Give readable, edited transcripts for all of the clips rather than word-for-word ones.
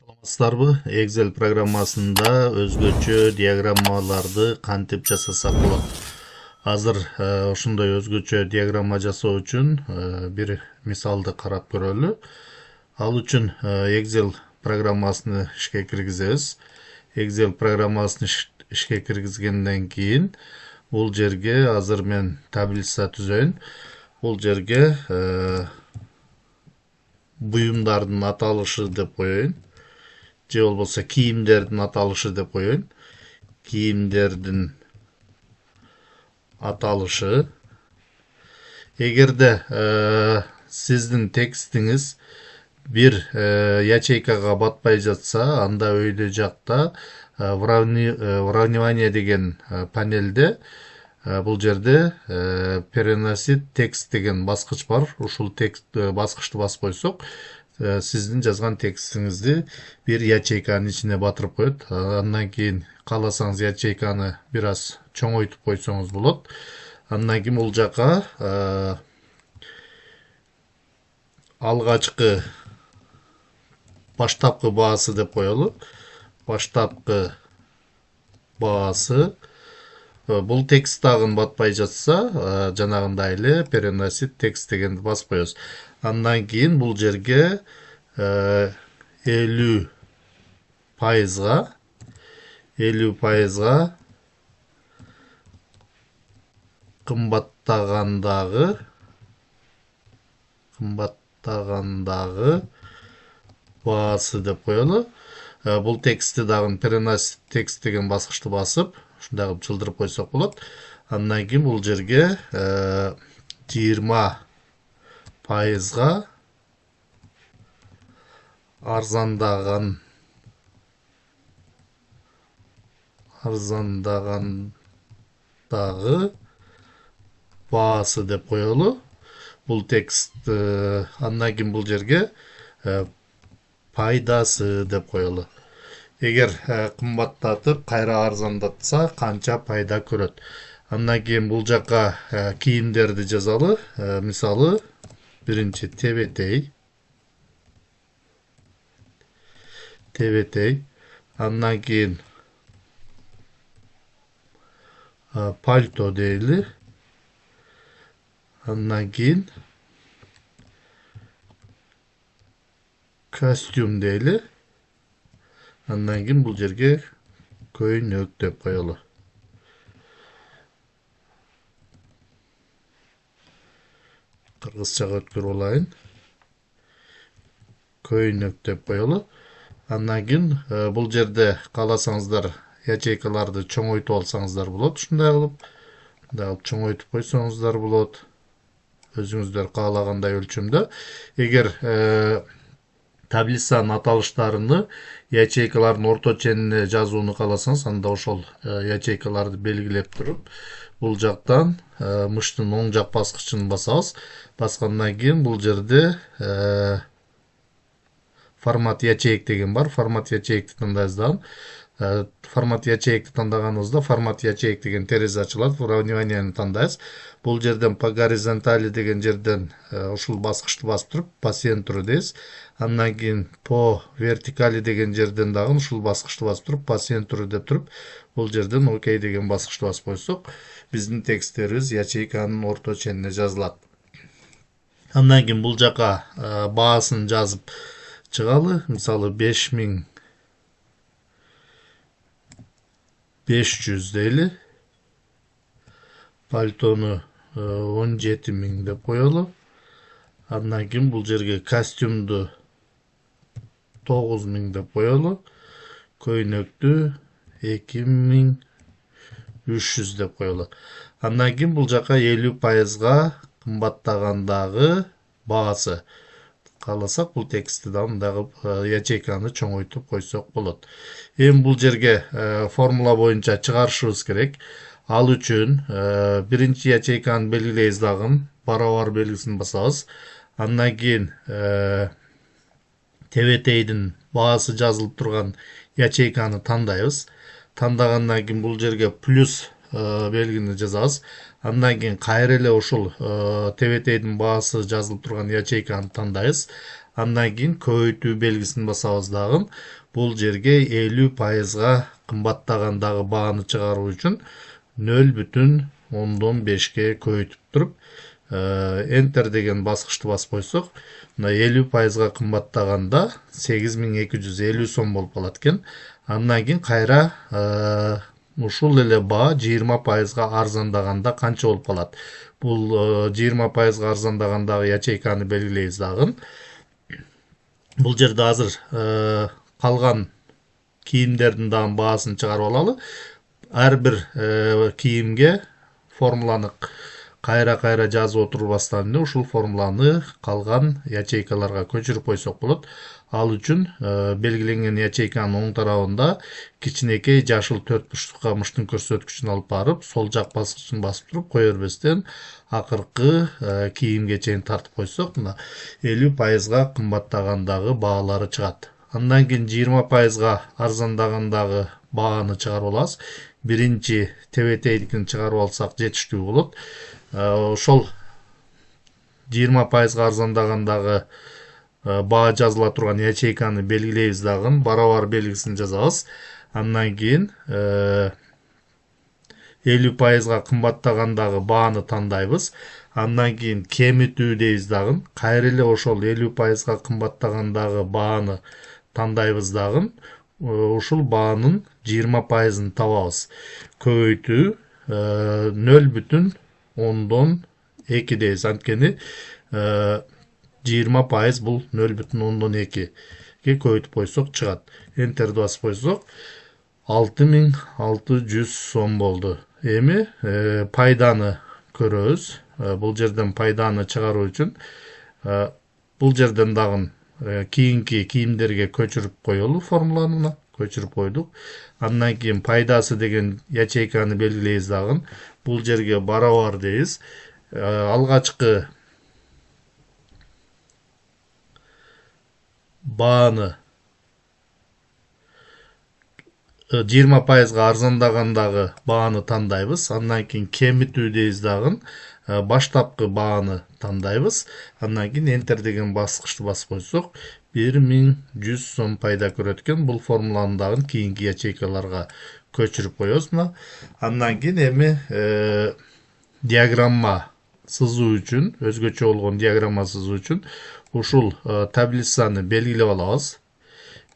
Саламатсыздарбы? Excel программасында өзгөчө диаграммаларды кантип жасасак болот? Азыр ошондой өзгөчө диаграмма жасоо үчүн бир мисалды карап көрөлү. Ал үчүн Excel программасын ишке киргизебиз. Excel программасын ишке киргизгенден кийин бул жерге азыр мен таблица түзөйүн. Бул жерге буюмдардын аталышы деп коеюн. Же болбосо кийимдердин аталышы деп коеюн. Кийимдердин аталышы. Эгерде сиздин текстиңиз бир ячейкага батпай жатса, анда өйдө жакта выравнивание деген панелде бул жерде переносить текст деген баскыч бар. Ушул текст баскычты басып койсок, сиздин жазган текстиңизди бир ячейканын ичине батырып коет. Андан кийин кааласаңыз ячейканы бир аз чоңойтуп койсоңуз болот. Андан кийин бул жака алгачкы баштапкы баасы деп коелу. Баштапкы баасы. Бул текст дагы батпай жатса, жанагындай эле переносить текст дегенди басып коебуз. Андан кийин бул жерге 50 пайызга кымбаттагандагы баасы деп коелу. Бул текстти дагы переносить текст деген баскычты басып, ушундай кылып чылдырып койсок болот. Андан кийин бул жерге 20 пайызга арзандагандагы баасы деп коелу. Бул текст андан кийин бул жерге пайдасы деп коелу. Эгер кымбаттатып кайра арзандатса, канча пайда көрөт. Андан кийин бул жака кийимдерди жазалы. Мисалы, биринчи тебетей. Андан кийин пальто дейли. Андан кийин костюм дейли. Андан кийин бул жерге көйнөк деп коелу. Кыргызчага өткөрүп алайын. Көйнөк деп коелу. Андан кийин бул жерде кааласаңыздар ячейкаларды чоңойтуп алсаңыздар болот. Ушундай кылып, чоңойтуп койсоңуздар болот. Өзүңүздөр каалагандай өлчөмдө. Эгер таблицанын аталыштарыны ячейкалардын орто ченине жазууну кааласаңыз, анда ошол ячейкаларды белгилеп туруп, бул жактан мыштын оң жак баскычын басабыз. Баскандан кийин бул жерде формат ячеек деген бар. Формат ячеекти тандайбыз дагы. Формат ячеекти тандаганыбызда формат ячеек деген терезе ачылат. Выравниваниени тандайбыз. Бул жерден по горизонтали деген жерден ушул баскычты басып туруп, по центру дейбиз. Андан кийин по вертикали деген жерден дагы ушул баскычты басып туруп, по центру деп туруп, бул жерден окей деген баскычты басып койсок, биздин тексттерибиз ячейканын орто ченине жазылат. Андан кийин бул жака баасын жазып чыгалы. Мисалы 5500 дейли. Пальтону 17000 деп коелу. Андан кийин бул жерге костюмду 9000 деп коелу. Көйнөктү 2300 деп коелу. Андан кийин бул жака 50 пайызга кымбаттагандагы баасы. Кааласак бул текстти дагы ячейканы чоңойтуп койсок болот. Эми бул жерге формула боюнча чыгарышыбыз керек. Ал үчүн биринчи ячейканы белгилейбиз дагы, барабар белгисин басабыз. Андан кийин тебетейдин баасы жазылып турган ячейканы тандайбыз. Тандагандан кийин бул жерге плюс белгини жазабыз. Андан кийин кайра эле ушул тебетейдин баасы жазылып турган ячейканы тандайбыз. Андан кийин көбөйтүү белгисин басабыз дагы. Бул жерге 50%га кымбаттагандагы бааны чыгаруу үчүн 0,5ке көбөйтүп туруп, Enter деген баскычты басып койсок, мына 50%га кымбаттаганда 8250 сом болуп калат экен. Андан кийин кайра ушул эле баа 20%га арзандаганда канча болуп калат? Бул 20%га арзандагандагы ячейканы белгилейбиз дагы. Бул жерде азыр калган кийимдердин дагы баасын чыгарып алалы. Ар бир кийимге формуланы кайра жазып отурбастан эле ушул формуланы калган ячейкаларга көчүрүп койсок болот. Ал үчүн белгиленген ячейканын оң тарабында кичинекей жашыл 4 бурчтукка мыштын көрсөткүчүн алып барып, сол жак баскычын басып туруп кое бербестен акыркы кийимге чейин тартып койсок, мына 50%га кымбаттагандагы баалары чыгат. Андан кийин 20%га арзандагандагы бааны чыгарып алабыз. Биринчи тебетейдикин чыгарып алсак жетиштүү болот. Ошол 20%га арзандагандагы баа жазыла турган ячейканы белгилейбиз дагы, барабар белгисин жазабыз. Андан кийин 50%га кымбаттагандагы бааны тандайбыз. Андан кийин кемитүү дейбиз дагы. Кайра эле ошол 50%га кымбаттагандагы бааны тандайбыз дагы. Ушул баанын 20%ын табабыз. Көбөйтүү 0,2 дейбиз. Анткени 20% бул 0,2ге көбөйтүп койсок чыгат. Enter'ди басып койсок 6600 сом болду. Эми пайданы көрөбүз. Бул жерден пайданы чыгаруу үчүн бул жерден дагы кийинки кийимдерге көчүрүп коелу формуланы. Көчүрүп койдук. Андан кийин пайдасы деген ячейканы белгилейбиз дагы. Бул жерге барабар дейбиз. Алгачкы бааны 20%га арзандагандагы бааны тандайбыз. Андан кийин кемитүү дейбиз дагы. Баштапкы бааны тандайбыз. Андан кийин Enter деген баскычты басып койсок, 1100 сом пайда көрөт экен. Бул формуланы дагы кийинки ячейкаларга көчүрүп коебуз. Андан кийин эми диаграмма сызуу үчүн, өзгөчө болгон диаграмма сызуу үчүн ушул таблицаны белгилеп алабыз.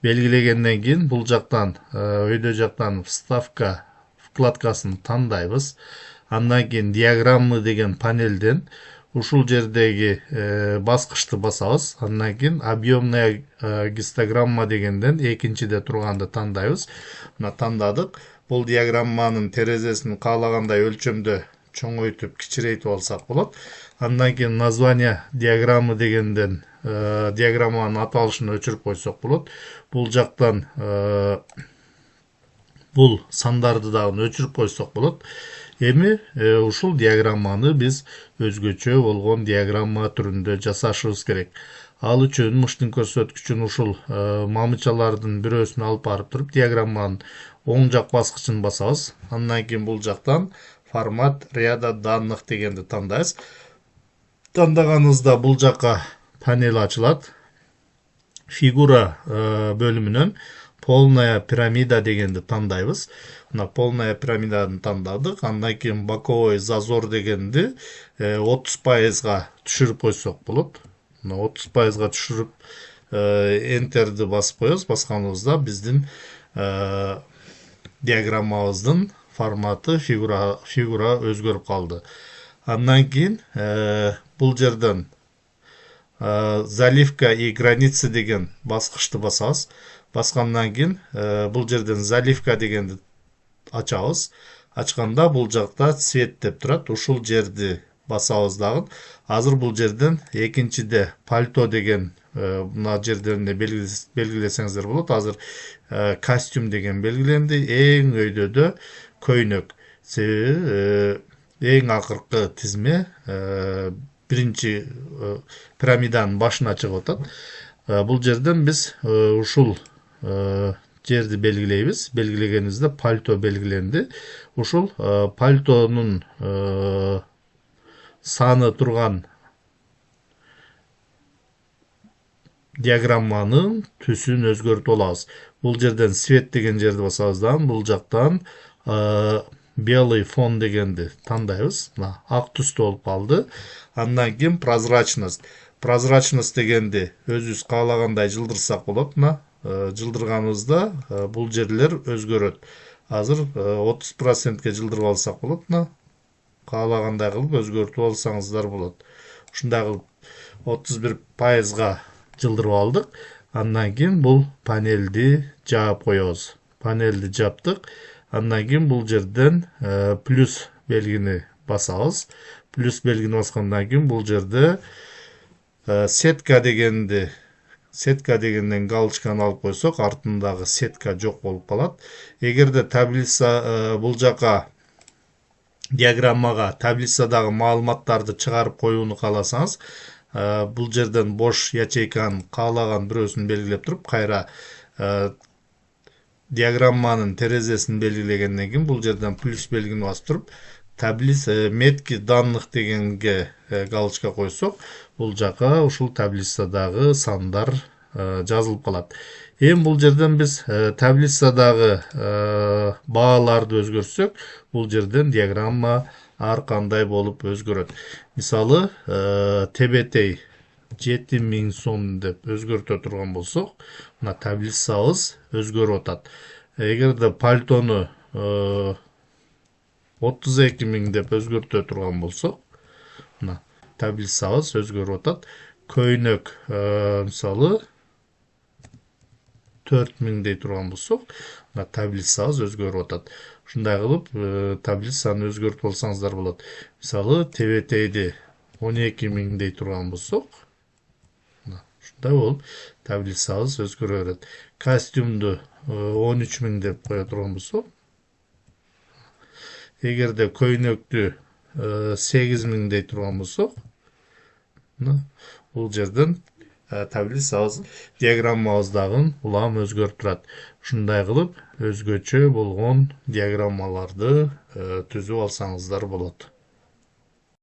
Белгилегенден кийин бул жактан, өйдө жактан вставка вкладкасын тандайбыз. Андан кийин диаграммы деген панелден ушул жердеги баскычты басабыз. Андан кийин объемная гистограмма дегенден экинчиде турганды тандайбыз. Мына тандадык. Бул диаграмманын терезесин каалагандай өлчөмдө чоңойтуп, кичирейтип алсак болот. Андан кийин название диаграммы дегенден диаграмманын аталышын өчүрүп койсок болот. Бул жактан бул сандарды дагы өчүрүп койсок болот. Эми ушул диаграмманы биз өзгөчө болгон диаграмма түрүндө жасашыбыз керек. Ал үчүн мыштын көрсөткүчүн ушул мамычалардын бирөөсүнө алып барып туруп диаграмманын оң жак баскычын басабыз. Андан кийин бул жактан формат ряда данных дегенди тандайбыз. Тандаганыбызда бул жакка панел ачылат. Фигура бөлүмүнөн полная пирамида дегенди тандайбыз. Мына полная пирамиданы тандадык. Андан кийин боковой зазор дегенди 30%га түшүрүп койсок болот. Мына 30%га түшүрүп Enter'ди басып коебуз. Басканыбызда биздин диаграммабыздын форматы фигура өзгөрүп калды. Андан кийин бул жерден заливка и границы деген баскычты басабыз. Баскандан кийин бул жерден заливка дегенди ачабыз. Ачканда бул жакта цвет деп турат. Ушул жерди басабыз дагы. Азыр бул жерден экинчиде пальто деген мына жердеринде белгилесеңиздер болот. Азыр костюм деген белгиленди. Эң өйдөдө көйнөк. Себеби эң акыркы тизме биринчи пирамиданын башына чыгып атат. Бул жерден биз ушул жерди белгилейбиз. Белгилегенибизде пальто белгиленди. Ушул пальтонун саны турган диаграмманын түсүн өзгөртүп алабыз. Бул жерден свет деген жерди басабыздан, бул жактан белый фон дегенди тандайбыз. Мына ак түстүү болуп калды. Андан кийин прозрачность. Прозрачность дегенди өзүбүз каалагандай жылдырсак болот. Мына жылдырганыбызда бул жерлер өзгөрөт. Азыр 30%ке жылдырып алсак болот. Мына каалагандай кылып өзгөртүп алсаңыздар болот. Ушундай кылып 31%га жылдырып алдык. Андан кийин бул панелди жаап коебуз. Панелди жаптык. Андан кийин бул жерден плюс белгини басабыз. Плюс белгини баскандан кийин бул жерде сетка дегенден галочканы алып койсок, артындагы сетка жок болуп калат. Эгерде таблица бул жака диаграммага таблицадагы маалыматтарды чыгарып коюуну кааласаңыз, бул жерден бош ячейканын каалаган бирөөсүн белгилеп туруп, кайра диаграмманын терезесин белгилегенден кийин бул жерден плюс белгини басып туруп, таблица метки данных дегенге галочка койсок, бул жака ушул таблицадагы сандар жазылып калат. Эми бул жерден биз таблицадагы бааларды өзгөртсөк, бул жерден диаграмма ар кандай болуп өзгөрөт. Мисалы, тебетей 7000 сом деп өзгөртө турган болсок, мына таблицабыз өзгөрүп атат. Эгерде пальтону 32.000 деп өзгөртө турган болсок, мына таблицабыз өзгөрүп атат. Көйнөк мисалы 4000 дей турган болсок, мына таблицабыз өзгөрүп атат. Ушундай кылып таблицаны өзгөртүп алсаңыздар болот. Мисалы, тебетейди 12000 дей турган болсок, мына ушундай болуп таблицабыз өзгөрө берет. Костюмду 13000 деп кое турган болсок, эгерде көйнөктү 8000 дей турган болсок, мына бул жерден таблицабыз диаграммабыздагы улам өзгөрүп турат. Ушундай кылып өзгөчө болгон диаграммаларды түзүп алсаңыздар болот.